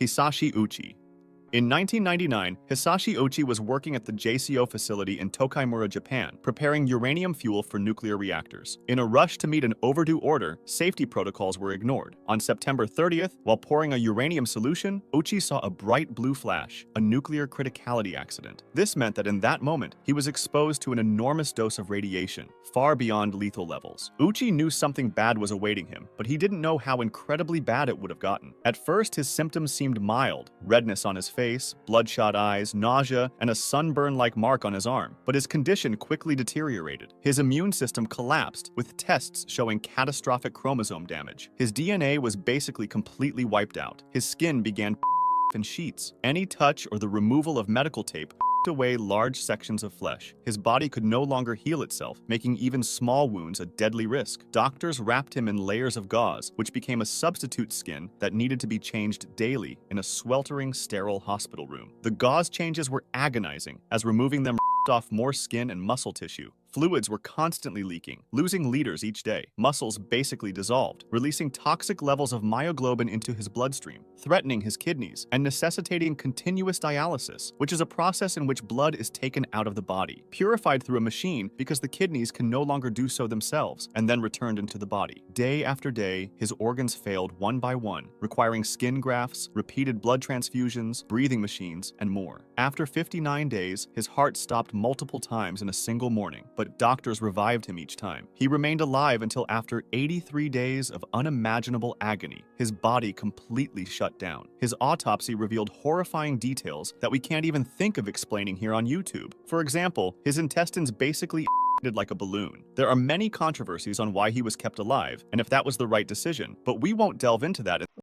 Hisashi Uchi. In 1999, Hisashi Uchi was working at the JCO facility in Tokaimura, Japan, preparing uranium fuel for nuclear reactors. In a rush to meet an overdue order, safety protocols were ignored. On September 30th, while pouring a uranium solution, Uchi saw a bright blue flash, a nuclear criticality accident. This meant that in that moment, he was exposed to an enormous dose of radiation, far beyond lethal levels. Uchi knew something bad was awaiting him, but he didn't know how incredibly bad it would have gotten. At first, his symptoms seemed mild: redness on his face, bloodshot eyes, nausea, and a sunburn-like mark on his arm. But his condition quickly deteriorated. His immune system collapsed, with tests showing catastrophic chromosome damage. His DNA was basically completely wiped out. His skin began in sheets. Any touch or the removal of medical tape away large sections of flesh. His body could no longer heal itself, making even small wounds a deadly risk. Doctors wrapped him in layers of gauze, which became a substitute skin that needed to be changed daily in a sweltering, sterile hospital room. The gauze changes were agonizing, as removing them off more skin and muscle tissue. Fluids were constantly leaking, losing liters each day. Muscles basically dissolved, releasing toxic levels of myoglobin into his bloodstream, threatening his kidneys, and necessitating continuous dialysis, which is a process in which blood is taken out of the body, purified through a machine because the kidneys can no longer do so themselves, and then returned into the body. Day after day, his organs failed one by one, requiring skin grafts, repeated blood transfusions, breathing machines, and more. After 59 days, his heart stopped multiple times in a single morning, but doctors revived him each time. He remained alive until after 83 days of unimaginable agony. His body completely shut down. His autopsy revealed horrifying details that we can't even think of explaining here on YouTube. For example, his intestines basically like a balloon. There are many controversies on why he was kept alive and if that was the right decision, but we won't delve into that.